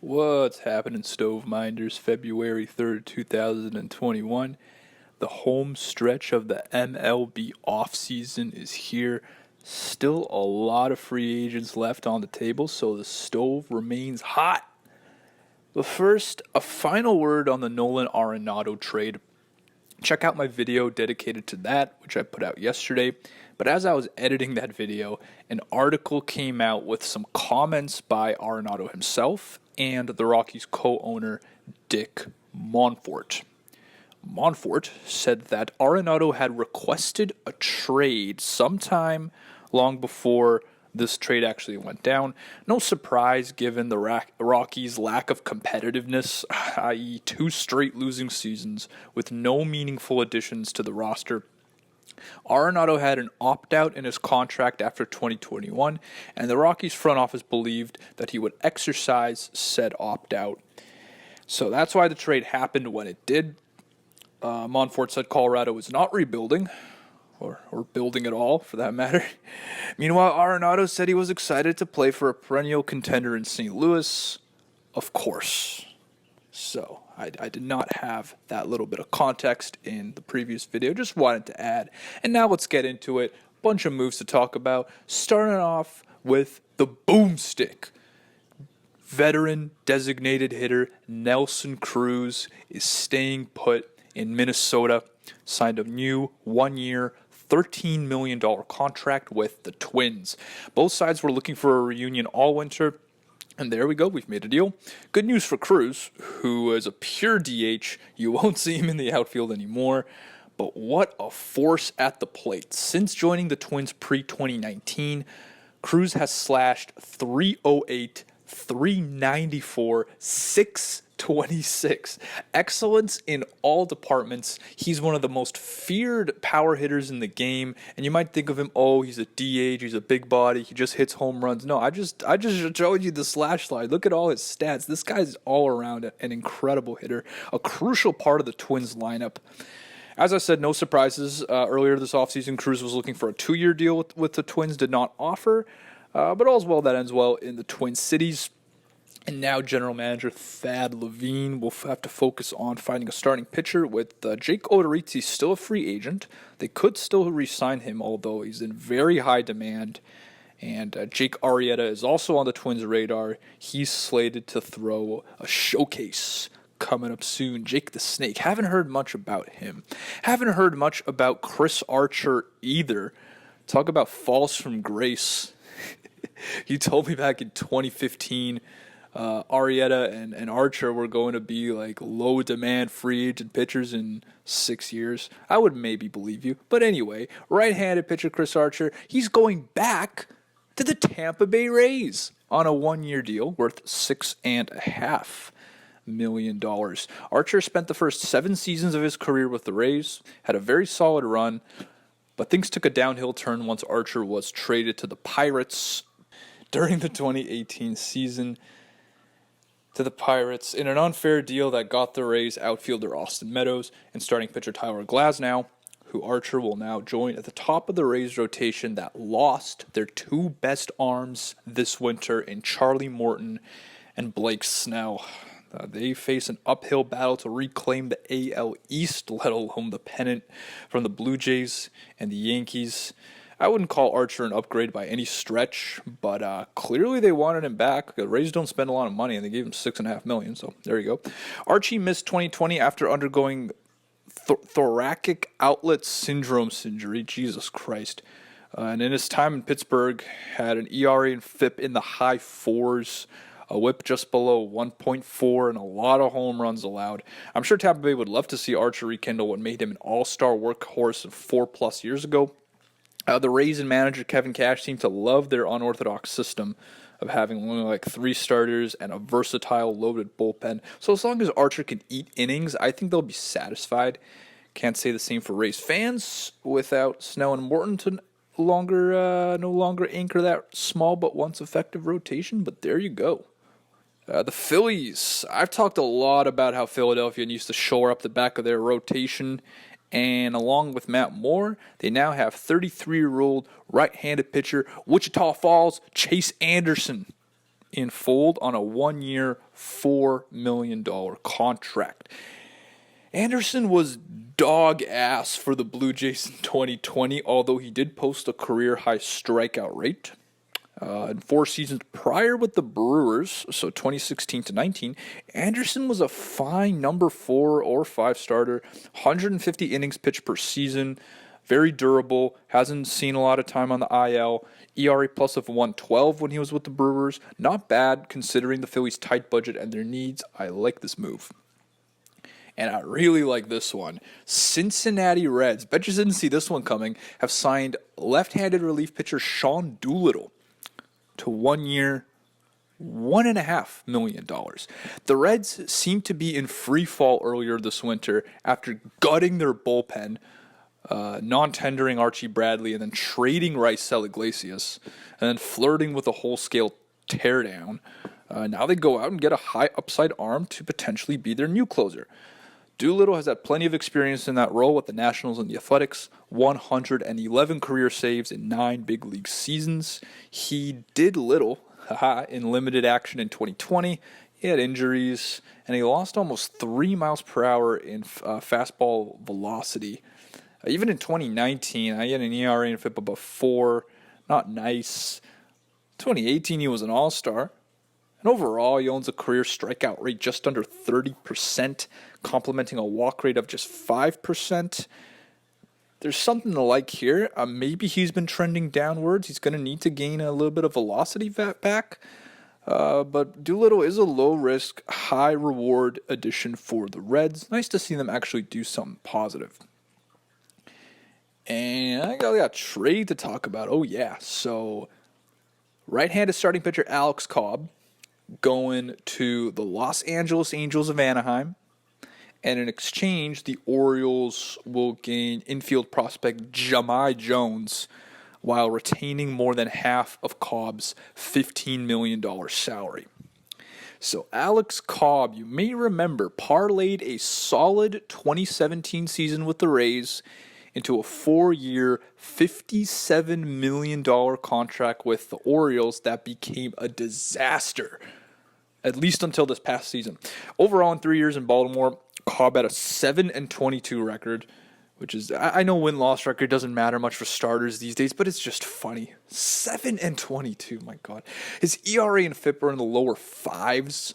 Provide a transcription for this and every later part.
What's happening, Stove Minders? February 3rd, 2021. The home stretch of the MLB offseason is here. Still a lot of free agents left on the table, so the stove remains hot. But first, a final word on the Nolan Arenado trade. Check out my video dedicated to that, which I put out yesterday. But as I was editing that video, an article came out with some comments by Arenado himself and the Rockies' co-owner, Dick Monfort. Monfort said that Arenado had requested a trade sometime long before this trade actually went down. No surprise given the Rockies' lack of competitiveness, i.e. 2 straight losing seasons with no meaningful additions to the roster. Arenado had an opt-out in his contract after 2021, and the Rockies front office believed that he would exercise said opt-out. So that's why the trade happened when it did. Monfort said Colorado is not rebuilding, or building at all, for that matter. Meanwhile, Arenado said he was excited to play for a perennial contender in St. Louis. Of course. So, I did not have that little bit of context in the previous video. Just wanted to add. And now let's get into it. Bunch of moves to talk about. Starting off with the boomstick. Veteran designated hitter Nelson Cruz is staying put in Minnesota. Signed a new 1-year, $13 million contract with the Twins. Both sides were looking for a reunion all winter. And there we go, we've made a deal. Good news for Cruz, who is a pure DH. You won't see him in the outfield anymore. But what a force at the plate. Since joining the Twins pre-2019, Cruz has slashed .308, .394, .626. Excellence in all departments. He's one of the most feared power hitters in the game. And you might think of him, oh, he's a DH, he's a big body, he just hits home runs. No, I just showed you the slash slide. Look at all his stats. This guy's all around an incredible hitter. A crucial part of the Twins lineup. As I said, no surprises. Earlier this offseason, Cruz was looking for a 2-year deal with the Twins, did not offer. But all's well that ends well in the Twin Cities. And now general manager Thad Levine will have to focus on finding a starting pitcher with Jake Odorizzi still a free agent. They could still re-sign him, although he's in very high demand. And Jake Arrieta is also on the Twins' radar. He's slated to throw a showcase coming up soon. Jake the Snake. Haven't heard much about him. Haven't heard much about Chris Archer either. Talk about falls from grace. You told me back in 2015 Arrieta and Archer were going to be like low demand free agent pitchers in 6 years. I would maybe believe you. But anyway, right-handed pitcher Chris Archer, he's going back to the Tampa Bay Rays on a 1-year deal worth $6.5 million. Archer spent the first 7 seasons of his career with the Rays, had a very solid run, but things took a downhill turn once Archer was traded to the Pirates during the 2018 season. To the Pirates in an unfair deal that got the Rays outfielder Austin Meadows and starting pitcher Tyler Glasnow, who Archer will now join at the top of the Rays rotation that lost their 2 best arms this winter in Charlie Morton and Blake Snell. They face an uphill battle to reclaim the AL East, let alone the pennant from the Blue Jays and the Yankees. I wouldn't call Archer an upgrade by any stretch, but clearly they wanted him back. The Rays don't spend a lot of money, and they gave him $6.5 million, so there you go. Archie missed 2020 after undergoing thoracic outlet syndrome surgery. Jesus Christ. And in his time in Pittsburgh, had an ERA and FIP in the high 4s, a whip just below 1.4, and a lot of home runs allowed. I'm sure Tampa Bay would love to see Archer rekindle what made him an all-star workhorse 4+ years ago. The Rays and manager Kevin Cash seem to love their unorthodox system of having only like 3 starters and a versatile loaded bullpen. So as long as Archer can eat innings, I think they'll be satisfied. Can't say the same for Rays fans without Snell and Morton to no longer anchor that small but once effective rotation, but there you go. The Phillies. I've talked a lot about how Philadelphia needs to shore up the back of their rotation. And along with Matt Moore, they now have 33-year-old right-handed pitcher Wichita Falls Chase Anderson. in fold on a 1-year, $4 million contract. Anderson was dog ass for the Blue Jays in 2020, although he did post a career-high strikeout rate. In 4 seasons prior with the Brewers, so 2016 to 19, Anderson was a fine number 4 or 5 starter, 150 innings pitched per season, very durable, hasn't seen a lot of time on the IL, ERA plus of 112 when he was with the Brewers. Not bad considering the Phillies' tight budget and their needs. I like this move. And I really like this one. Cincinnati Reds, bet you didn't see this one coming, have signed left-handed relief pitcher Sean Doolittle to 1 year, $1.5 million. The Reds seemed to be in free fall earlier this winter after gutting their bullpen, non-tendering Archie Bradley, and then trading Raisel Iglesias, and then flirting with a whole-scale teardown. Now they go out and get a high upside arm to potentially be their new closer. Doolittle has had plenty of experience in that role with the Nationals and the Athletics, 111 career saves in 9 big league seasons. He did little in limited action in 2020. He had injuries, and he lost almost 3 miles per hour in fastball velocity. Even in 2019, I had an ERA and FIP above 4. Not nice. 2018, he was an all-star. And overall, he owns a career strikeout rate just under 30%, complementing a walk rate of just 5%. There's something to like here. Maybe he's been trending downwards. He's going to need to gain a little bit of velocity back. But Doolittle is a low-risk, high-reward addition for the Reds. Nice to see them actually do something positive. And I got a trade to talk about. Oh, yeah. So, right-handed starting pitcher Alex Cobb going to the Los Angeles Angels of Anaheim. And in exchange, the Orioles will gain infield prospect Jahmai Jones while retaining more than half of Cobb's $15 million salary. So Alex Cobb, you may remember, parlayed a solid 2017 season with the Rays into a 4-year, $57 million contract with the Orioles that became a disaster, at least until this past season. Overall, in 3 years in Baltimore, Cobb had a 7-22 record, which is, I know win-loss record doesn't matter much for starters these days, but it's just funny. 7-22, my God. His ERA and FIP are in the lower 5s.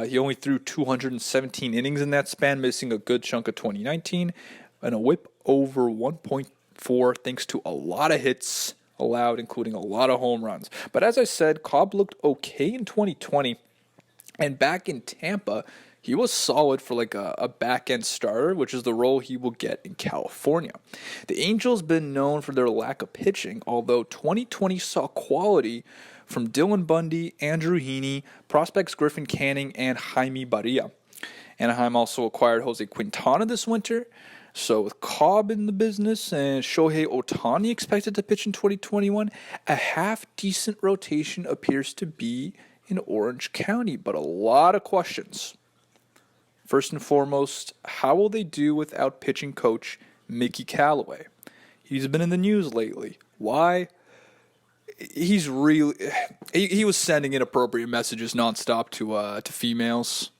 He only threw 217 innings in that span, missing a good chunk of 2019, and a whip over 1.4 thanks to a lot of hits allowed, including a lot of home runs. But as I said, Cobb looked okay in 2020, and back in Tampa, he was solid for like a back-end starter, which is the role he will get in California. The Angels been known for their lack of pitching, although 2020 saw quality from Dylan Bundy, Andrew Heaney, prospects Griffin Canning, and Jaime Barria. Anaheim also acquired Jose Quintana this winter. So with Cobb in the business and Shohei Ohtani expected to pitch in 2021, a half-decent rotation appears to be in Orange County, but a lot of questions. First and foremost, how will they do without pitching coach Mickey Callaway? He's been in the news lately. Why? He was sending inappropriate messages nonstop to females.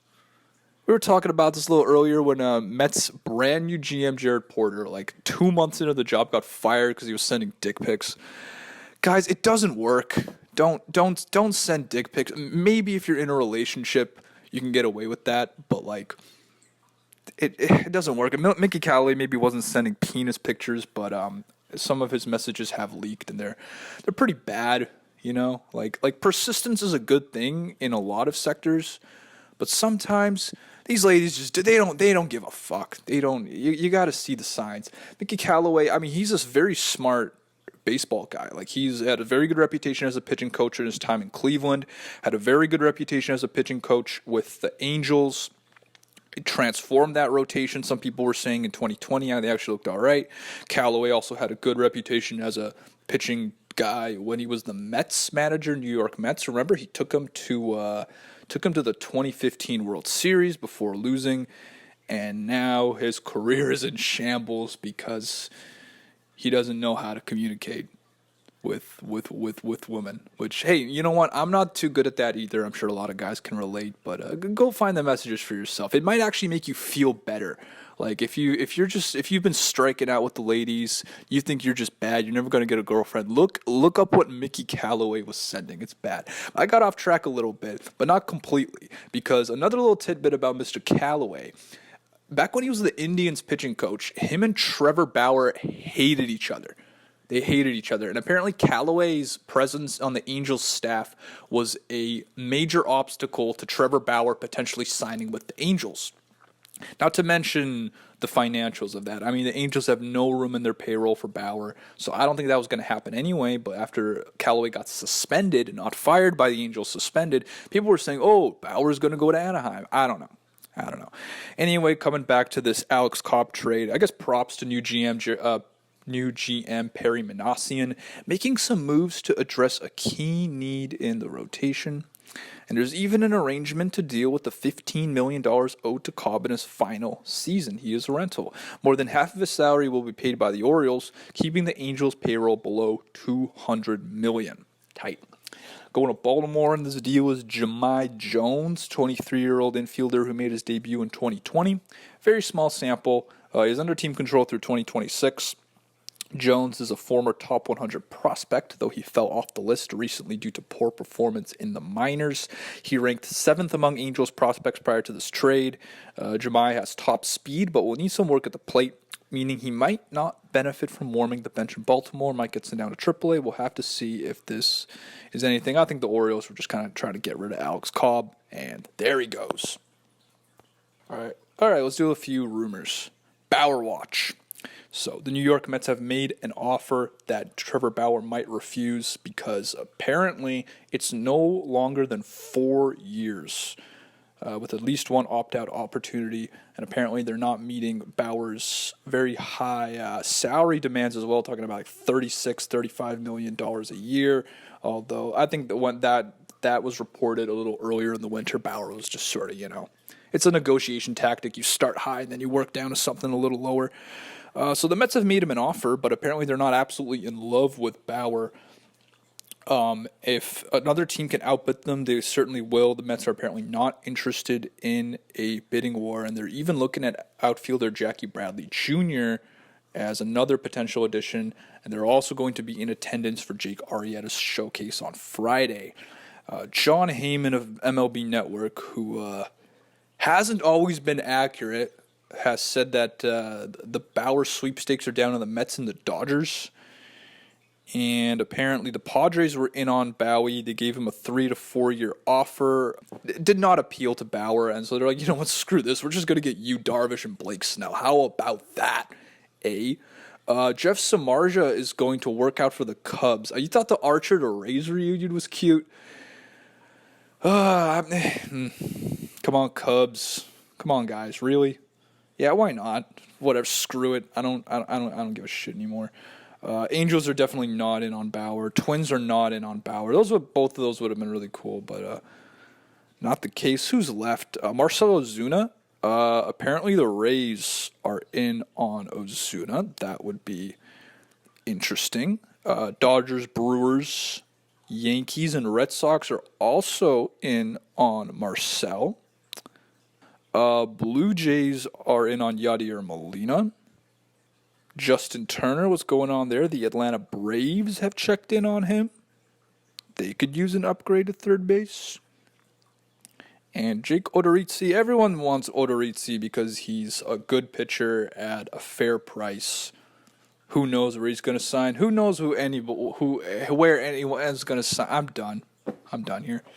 We were talking about this a little earlier when Mets brand new GM Jared Porter, like 2 months into the job, got fired because he was sending dick pics. Guys, it doesn't work. Don't send dick pics. Maybe if you're in a relationship, you can get away with that, but like it doesn't work. Mickey Callaway maybe wasn't sending penis pictures, but some of his messages have leaked, and they're pretty bad. You know, like persistence is a good thing in a lot of sectors, but sometimes these ladies just they don't give a fuck. They don't. You got to see the signs. Mickey Callaway, I mean, he's this very smart baseball guy. Like, he's had a very good reputation as a pitching coach in his time in Cleveland, had a very good reputation as a pitching coach with the Angels. He transformed that rotation. Some people were saying in 2020 they actually looked all right. Callaway also had a good reputation as a pitching guy when he was the Mets manager, New York Mets. Remember, he took him to the 2015 World Series before losing, and now his career is in shambles because he doesn't know how to communicate with women. Which, hey, you know what? I'm not too good at that either. I'm sure a lot of guys can relate, but go find the messages for yourself. It might actually make you feel better. Like if you've been striking out with the ladies, you think you're just bad, you're never gonna get a girlfriend. Look up what Mickey Callaway was sending. It's bad. I got off track a little bit, but not completely, because another little tidbit about Mr. Callaway. Back when he was the Indians pitching coach, him and Trevor Bauer hated each other. They hated each other. And apparently Callaway's presence on the Angels staff was a major obstacle to Trevor Bauer potentially signing with the Angels. Not to mention the financials of that. I mean, the Angels have no room in their payroll for Bauer, so I don't think that was going to happen anyway. But after Callaway got suspended, not fired by the Angels, suspended, people were saying, oh, Bauer's going to go to Anaheim. I don't know. Anyway, coming back to this Alex Cobb trade, I guess props to new GM Perry Minasian, making some moves to address a key need in the rotation. And there's even an arrangement to deal with the $15 million owed to Cobb in his final season. He is a rental. More than half of his salary will be paid by the Orioles, keeping the Angels' payroll below $200 million. Tight. Going to Baltimore, and this deal is Jahmai Jones, 23-year-old infielder who made his debut in 2020. Very small sample. He's under team control through 2026. Jones is a former top 100 prospect, though he fell off the list recently due to poor performance in the minors. He ranked 7th among Angels prospects prior to this trade. Jahmai has top speed, but will need some work at the plate, meaning he might not benefit from warming the bench in Baltimore, might get sent down to AAA. We'll have to see if this is anything. I think the Orioles were just kind of trying to get rid of Alex Cobb, and there he goes. All right, let's do a few rumors. BAUER Watch. So the New York Mets have made an offer that Trevor Bauer might refuse because apparently it's no longer than 4 years with at least one opt-out opportunity, and apparently they're not meeting Bauer's very high salary demands as well, talking about like $35 million a year, although I think that was reported a little earlier in the winter. Bauer was just sort of, it's a negotiation tactic. You start high and then you work down to something a little lower. So the Mets have made him an offer, but apparently they're not absolutely in love with Bauer. If another team can outbid them, they certainly will. The Mets are apparently not interested in a bidding war, and they're even looking at outfielder Jackie Bradley Jr. as another potential addition, and they're also going to be in attendance for Jake Arrieta's showcase on Friday. John Heyman of MLB Network, who hasn't always been accurate, has said that the Bauer sweepstakes are down on the Mets and the Dodgers. And apparently the Padres were in on Bowie. They gave him a 3 to 4 year offer. It did not appeal to Bauer. And so they're like, you know what, screw this. We're just going to get you, Darvish, and Blake Snell. How about that, eh? Jeff Samardzija is going to work out for the Cubs. You thought the Archer to Rays reunion was cute? Come on, Cubs. Come on, guys. Really? Yeah, why not? Whatever, screw it. I don't give a shit anymore. Angels are definitely not in on Bauer. Twins are not in on Bauer. Both of those would have been really cool, but not the case. Who's left? Marcell Ozuna. Apparently the Rays are in on Ozuna. That would be interesting. Dodgers, Brewers, Yankees, and Red Sox are also in on Marcell. Blue Jays are in on Yadier Molina. Justin Turner, what's going on there? The Atlanta Braves have checked in on him. They could use an upgrade at third base. And Jake Odorizzi, everyone wants Odorizzi because he's a good pitcher at a fair price. Who knows where he's going to sign? Where anyone is going to sign? I'm done here.